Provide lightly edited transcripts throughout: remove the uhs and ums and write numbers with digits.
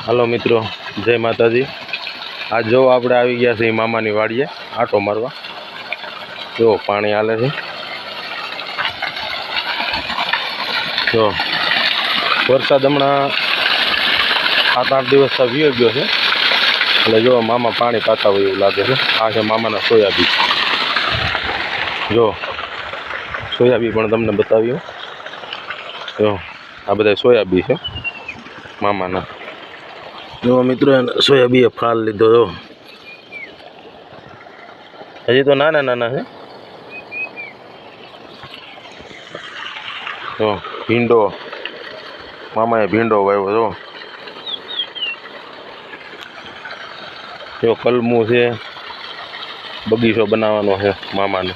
હાલો મિત્રો, જય માતાજી। આજ જો આપણે આવી ગયા છીએ મામાની વાડીએ આટો મારવા। જો પાણી હાલે છે। જો વરસાદ હમણાં 7-8 દિવસ વીયો ગયો છે, એટલે જો મામા પાણી પાતા હોય એવું લાગે છે। આ છે મામાના સોયાબીન। જો સોયાબીન પણ તમને બતાવ્યું। જો આ બધા સોયાબીન છે મામાના। જો મિત્રો સોયાબીન ફાલ લીધો। જો હજી તો નાના નાના છે। જો ભીંડો મામાએ ભીંડો વાવ્યો। જો કલમું છે, બગીચો બનાવવાનો છે મામાને।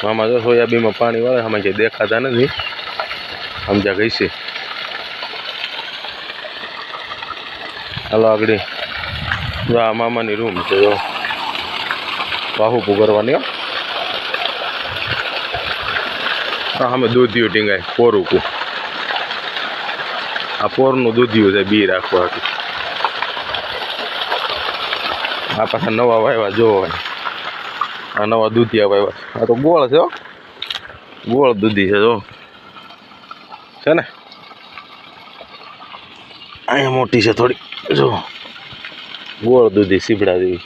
મામા જો સોયાબીનમાં પાણી વાળે, આમાં જે દેખાતા નથી, આમ જ્યાં ગઈ છે। હાલો આગળ જો આ મામાની રૂમ છે। જો બાહુ પુગરવાની। અમે દૂધિયું ટીંગાય પોરું। આ પોરનું દૂધિયું છે બી રાખવા। આ પાછા નવા વાવ્યા। જો આ નવા દૂધિયા વાવ્યા। આ તો ગોળ છે, ગોળ દૂધી છે। જો છે ને, અહીંયા મોટી છે થોડી। જો ગોળ દૂધી સીબડા જેવી।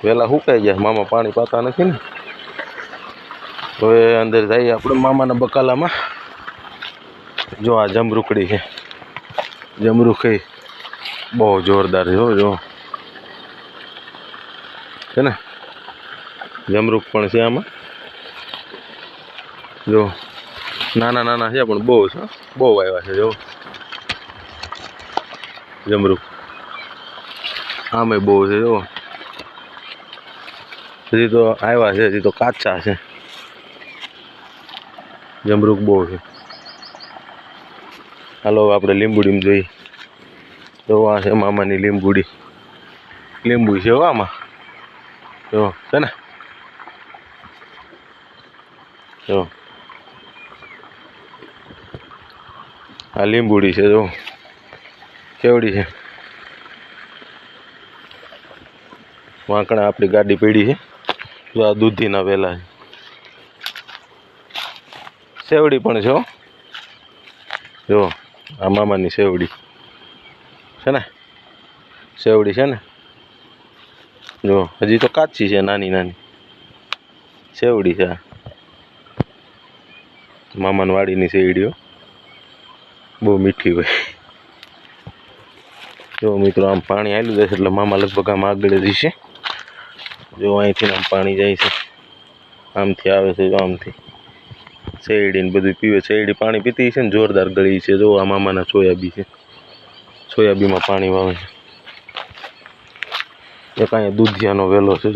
વહેલા સુકાઈ ગયા, મામા પાણી પાતા નથી ને। હવે અંદર જઈએ આપણે મામાના બકાલામાં। જો આ જમરૂકડી છે, જમરૂખી બહુ જોરદાર છે। જો છે ને, જમરૂખ પણ છે આમાં। જો નાના નાના છે પણ બહુ છે, બહુ આવ્યા છે। જો જમરૂખ આમે બહુ છે। જો હજી તો આવ્યા છે, હજી તો કાચા છે। જમરૂખ બહુ છે। હાલો આપણે લીંબુડીમાં જોઈએ। જો આ છે મામાની લીંબુડી। લીંબુ છે આમાં। જો છે ને, જો આ લીંબુડી છે। જો કેવડી છે। વાંકણા આપણી ગાડી પડી છે। જો આ દૂધીના વેલા છે। સેવડી પણ છે। જો આ મામાની સેવડી છે ને, સેવડી છે ને। જો હજી તો કાચી છે, નાની નાની સેવડી છે। મામાની વાડીની શેરડીઓ બહુ મીઠી હોય। જો મિત્રો આમ પાણી હાલ્યું જાય છે, એટલે મામા લગભગ આમ આગળ જ છે। જો અહીંથી આમ પાણી જાય છે, આમથી આવે છે। જો આમથી શેરડીને બધું પીવે। શેરડી પાણી પીતી છે ને, જોરદાર ગળી છે। જો આ મામાના સોયાબીન છે, સોયાબીનમાં પાણી વાવે છે। એક અહીંયા દૂધિયાનો વેલો છે।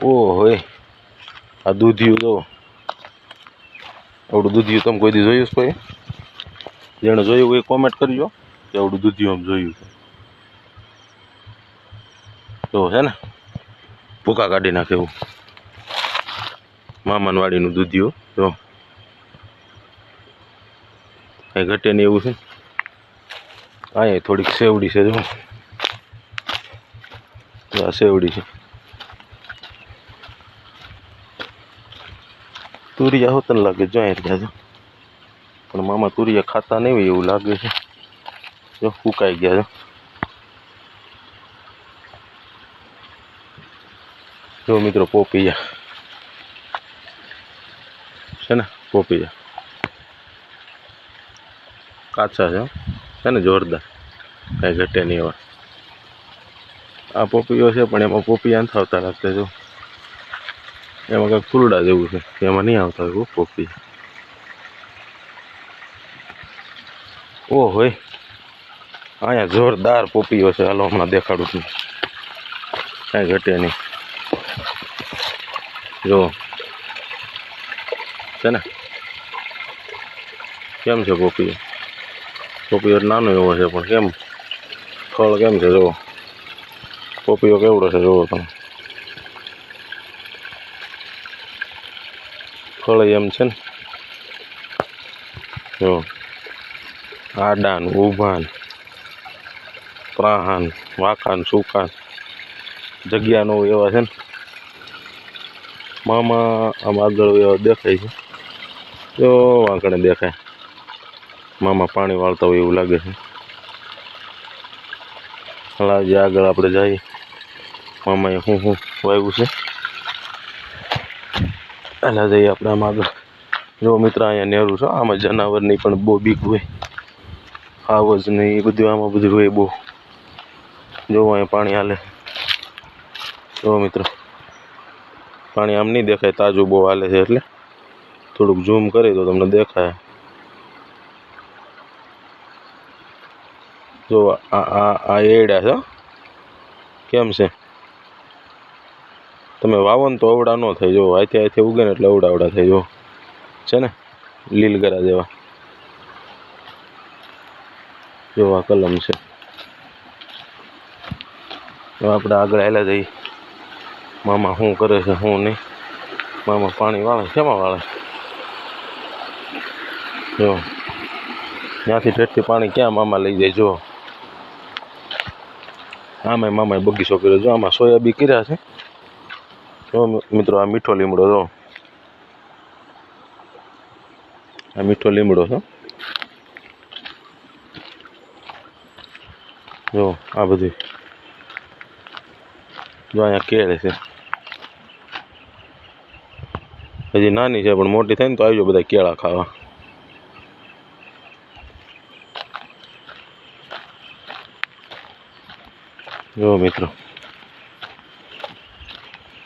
ઓહો આ દૂધિયું જો આવડું દૂધિયું તમે કોઈ દી જોયું છે? કોઈ જેણે જોયું હોય કોમેન્ટ કરજો કે આવડું દૂધિયું આમ જોયું છે। જો છે ને, ભૂકા કાઢી નાખે એવું મામાની વાડીનું દૂધિયું। જો કઈ ઘટે નહીં એવું છે। અહીંયા થોડીક સેવડી છે। જો આ સેવડી છે। તુરિયા હોતને લાગે જો અહીં ગયા છે, પણ મામા તુરિયા ખાતા નહીં હોય એવું લાગે છે। જો ફૂકાઈ ગયા છે। જો મિત્રો પોપૈયા છે ને, પોપૈયા કાચા છે ને, જોરદાર, કાંઈ ઘટે નહીં એવા। આ પોપૈયો છે પણ એમાં પોપૈયા નથી આવતા લાગતા। જો એમાં કંઈક ફૂલડા જેવું છે, એમાં નહીં આવતા હોય પોપૈયા। ઓહો અહીંયા જોરદાર પોપૈયો છે। હાલો હમણાં દેખાડું છું, કાંઈ ઘટે નહીં। જો છે ને, કેમ છે પોપૈયો? પોપૈયો નાનો એવો છે પણ કેમ ફળ કેમ છે? જુઓ પોપૈયો કેવડો છે, જુઓ તમે। ફળ એમ છે ને, જો આડાન ઊભાન પ્રાહાન વાકાન સુકાન જગ્યાનો એવા છે ને મામા આમ આગળ એવા દેખાય છે જો આગળ દેખાય મામા પાણી વાળતા હોય એવું લાગે છે હલાજી આગળ આપણે જઈએ મામાએ શું વાવ્યું છે એલા જઈએ આપણે આમ આગળ જો મિત્ર અહીંયા નેરું છે આમાં જનાવરની પણ બહુ બીક હોય આવજ ને એ બધું આમાં બધું હોય બહુ જો અહીંયા પાણી હાલે જો મિત્રો પાણી આમ નહીં દેખાય તાજું બહુ હાલે છે એટલે થોડુંક ઝૂમ કરી તો તમને દેખાય જો આ એડા છે કેમ છે તમે વાવો ને તો અવડા ન થાય જો આથી ઉગે ને એટલે અવડા થાય જો છે ને લીલગરા જેવા જો આ કલમ છે આપણે આગળ હાલ્યા જઈએ મામા શું કરે છે શું નહીં મામા પાણી વાળે શેમાં વાળે જો ત્યાંથી ઠેઠથી પાણી ક્યાં મામા લઈ જાય જો આમાં મામાએ બગીચો કર્યો જો આમાં સોયાબી કર્યા છે જો મિત્રો આ મીઠો લીમડો જો આ મીઠો લીમડો છે જો આ બધું જો અહીંયા કેળે છે હજી નાની છે પણ મોટી થાય ને તો આવજો બધા કેળા ખાવા જો મિત્રો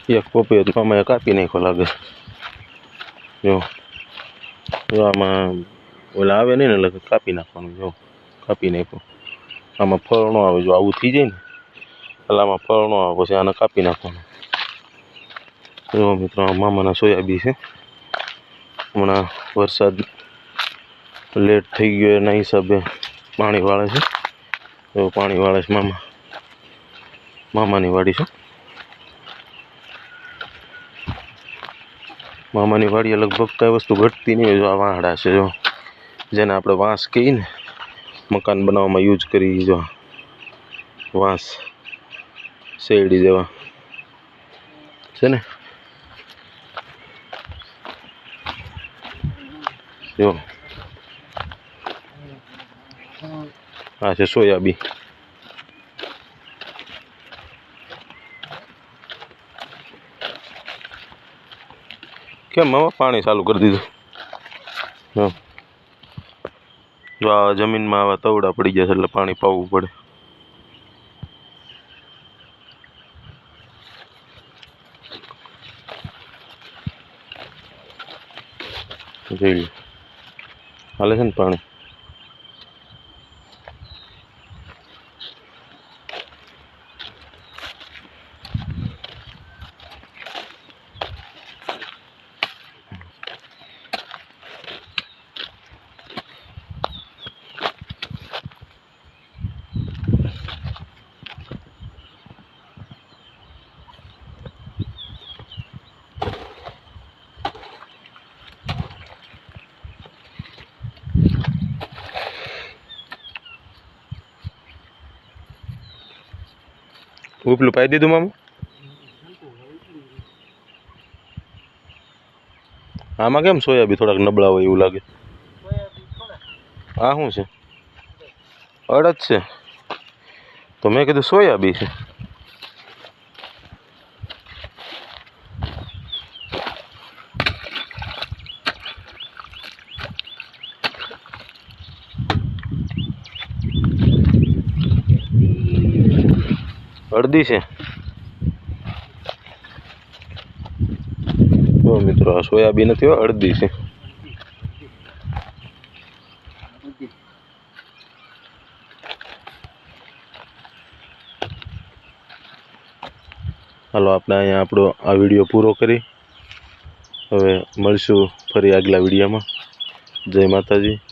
એક પોપૈયો તો મામાએ કાપી નાખ્યો લાગે જો જો આમાં ઓલા આવે નહીં ને એટલે કાપી નાખવાનું જો કાપી નાખ્યો આમાં ફળ ન આવે જો આવું થઈ જાય ને એટલે આમાં ફળ ન આવે પછી આને કાપી નાખવાનું જો મિત્રો મામાના સોયાબી છે હમણાં વરસાદ લેટ થઈ ગયો એના હિસાબે પાણી વાળે છે એવું પાણી વાળે છે મામાની વાડી છે મામાની વાડીએ લગભગ કઈ વસ્તુ ઘટતી નહીં હોય જો આ વાંહડા છે જો જેને આપણે વાંસ કહીએ ને મકાન બનાવવામાં યુઝ કરી જો વાંસ શેરડી જેવા છે ને જો આ છે સોયાબી કેમ મામા પાણી ચાલુ કરી દીધું જો આ જમીનમાં આવા તવડા પડી ગયા છે એટલે પાણી પાવું પડે જોઈ લો હાલે છે ને પાણી ઉપલું પાઈ દીધું મામા આમાં કેમ સોયાબી થોડાક નબળા હોય એવું લાગે આ શું છે અડદ છે તો મેં કીધું સોયાબી છે અડધી છે જો મિત્રો આ સોયાબી નથી અડધી છે હાલો આપણે અહીંયા આપણો આ વિડીયો પૂરો કરી હવે મળશું ફરી આગલા વિડીયોમાં જય માતાજી